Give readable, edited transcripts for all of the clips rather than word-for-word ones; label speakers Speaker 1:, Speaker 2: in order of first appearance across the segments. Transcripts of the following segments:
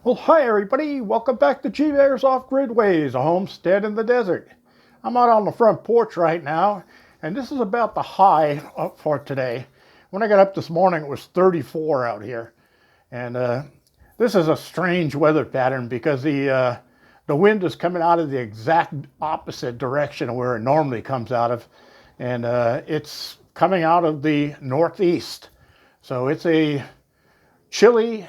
Speaker 1: Well, hi everybody. Welcome back to G Bear's Off-Grid Ways, a homestead in the desert. I'm out on the front porch right now, and this is about the high up for today. When I got up this morning, it was 34 out here. And this is a strange weather pattern because the wind is coming out of the exact opposite direction of where it normally comes out of. And it's coming out of the northeast. So it's a chilly,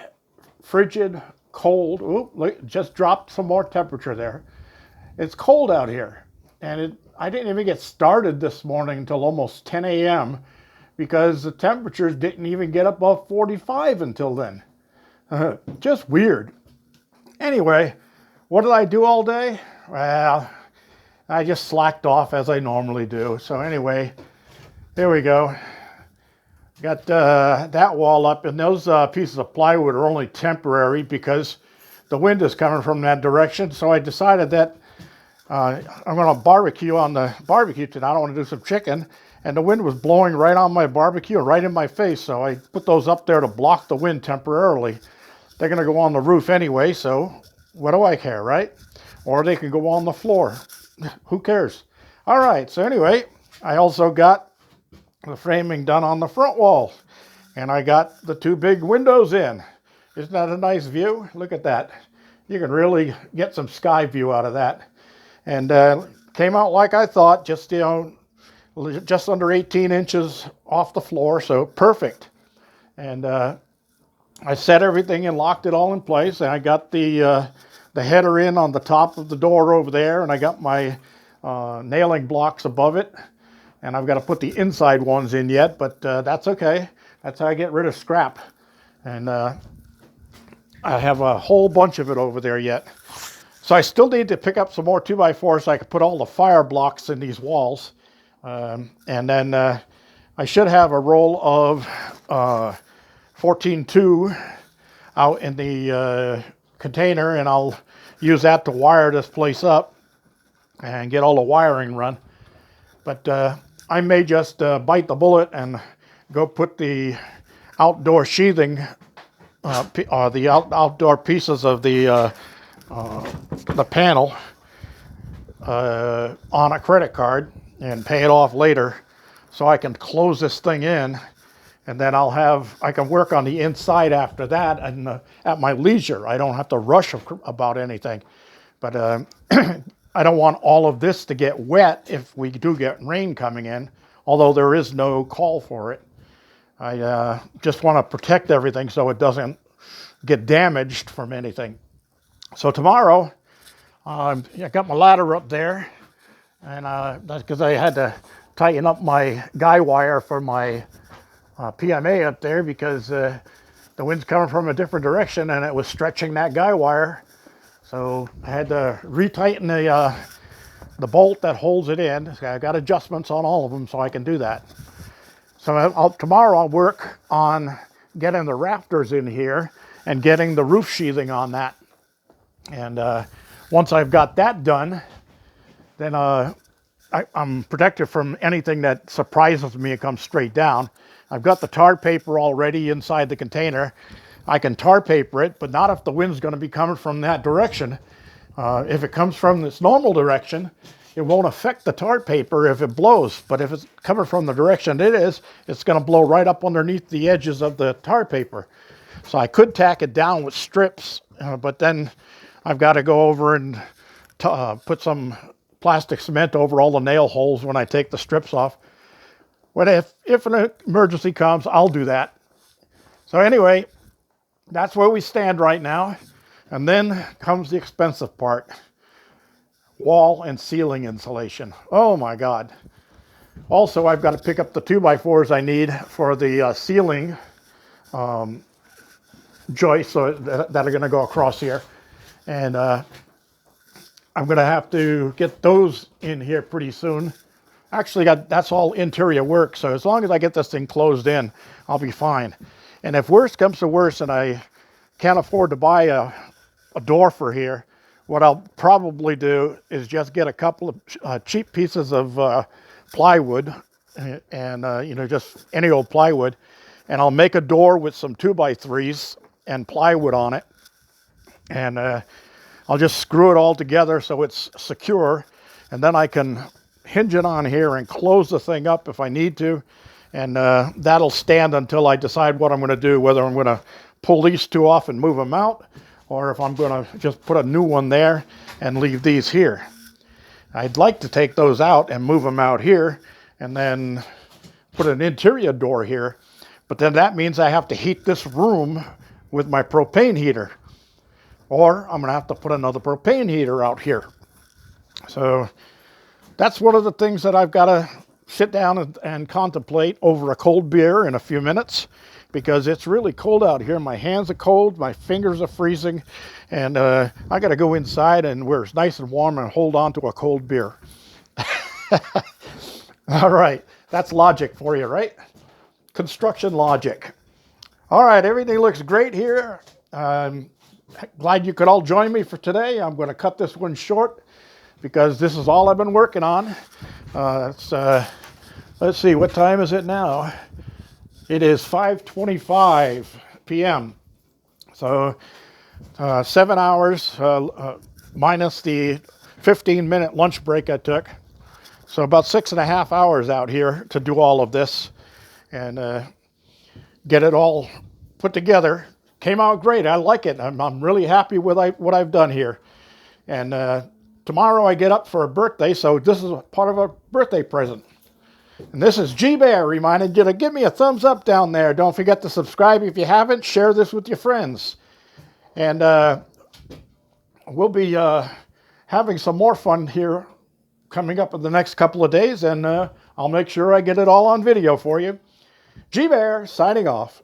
Speaker 1: frigid, cold. Oop, just dropped some more temperature there. It's cold out here, and I didn't even get started this morning until almost 10 a.m. because the temperatures didn't even get above 45 until then. Just weird. Anyway, what did I do all day? Well, I just slacked off as I normally do. So anyway, there we go. Got that wall up, and those pieces of plywood are only temporary because the wind is coming from that direction. So I decided that I'm going to barbecue on the barbecue tonight. I want to do some chicken, and the wind was blowing right on my barbecue and right in my face. So I put those up there to block the wind temporarily. They're going to go on the roof anyway, so what do I care, right? Or they can go on the floor. Who cares? All right, so anyway, I also got the framing done on the front wall, and I got the two big windows in. Isn't that a nice view? Look at that. You can really get some sky view out of that. And came out like I thought, just just under 18 inches off the floor, so perfect. And I set everything and locked it all in place, and I got the header in on the top of the door over there, and I got my nailing blocks above it. And I've got to put the inside ones in yet, but that's okay. That's how I get rid of scrap. And I have a whole bunch of it over there yet. So I still need to pick up some more 2x4s so I can put all the fire blocks in these walls. And then I should have a roll of 14-2 out in the container, and I'll use that to wire this place up and get all the wiring run. But I may just bite the bullet and go put the outdoor sheathing, the outdoor pieces of the panel on a credit card and pay it off later, so I can close this thing in, and then I can work on the inside after that, and at my leisure. I don't have to rush about anything, but I don't want all of this to get wet if we do get rain coming in, although there is no call for it. I just want to protect everything so it doesn't get damaged from anything. So tomorrow, I got my ladder up there, and that's because I had to tighten up my guy wire for my PMA up there because the wind's coming from a different direction and it was stretching that guy wire. So I had to retighten the bolt that holds it in. I got adjustments on all of them so I can do that. So tomorrow I'll work on getting the rafters in here and getting the roof sheathing on that. And once I've got that done, then I'm protected from anything that surprises me and comes straight down. I've got the tar paper already inside the container. I can tar paper it, but not if the wind's going to be coming from that direction. If it comes from this normal direction, it won't affect the tar paper if it blows. But if it's coming from the direction it is, it's going to blow right up underneath the edges of the tar paper. So I could tack it down with strips, but then I've got to go over and put some plastic cement over all the nail holes when I take the strips off. But if an emergency comes, I'll do that. So anyway, that's where we stand right now. And then comes the expensive part. Wall and ceiling insulation. Oh my God. Also, I've got to pick up the 2x4s I need for the ceiling joists that are going to go across here. And I'm going to have to get those in here pretty soon. Actually, that's all interior work. So as long as I get this thing closed in, I'll be fine. And if worse comes to worse and I can't afford to buy a door for here, what I'll probably do is just get a couple of cheap pieces of plywood and just any old plywood, and I'll make a door with some 2x3s and plywood on it, And I'll just screw it all together so it's secure, and then I can hinge it on here and close the thing up if I need to, and that'll stand until I decide what I'm going to do, whether I'm going to pull these two off and move them out, or if I'm going to just put a new one there and leave these here. I'd like to take those out and move them out here and then put an interior door here, but then that means I have to heat this room with my propane heater, or I'm going to have to put another propane heater out here. So that's one of the things that I've got to sit down and contemplate over a cold beer in a few minutes, because it's really cold out here. My hands are cold, my fingers are freezing, and I got to go inside and where it's nice and warm and hold on to a cold beer. All right, that's logic for you, right? Construction logic. All right, everything looks great here. I'm glad you could all join me for today. I'm going to cut this one short because this is all I've been working on. Let's see, what time is it now? It is 5:25 p.m. So 7 hours minus the 15-minute lunch break I took. So about 6.5 hours out here to do all of this and get it all put together. Came out great. I like it. I'm really happy with what I've done here. And tomorrow I get up for a birthday, so this is part of a birthday present. And this is G-Bear reminding you to give me a thumbs up down there. Don't forget to subscribe if you haven't. Share this with your friends. And we'll be having some more fun here coming up in the next couple of days, and I'll make sure I get it all on video for you. G-Bear signing off.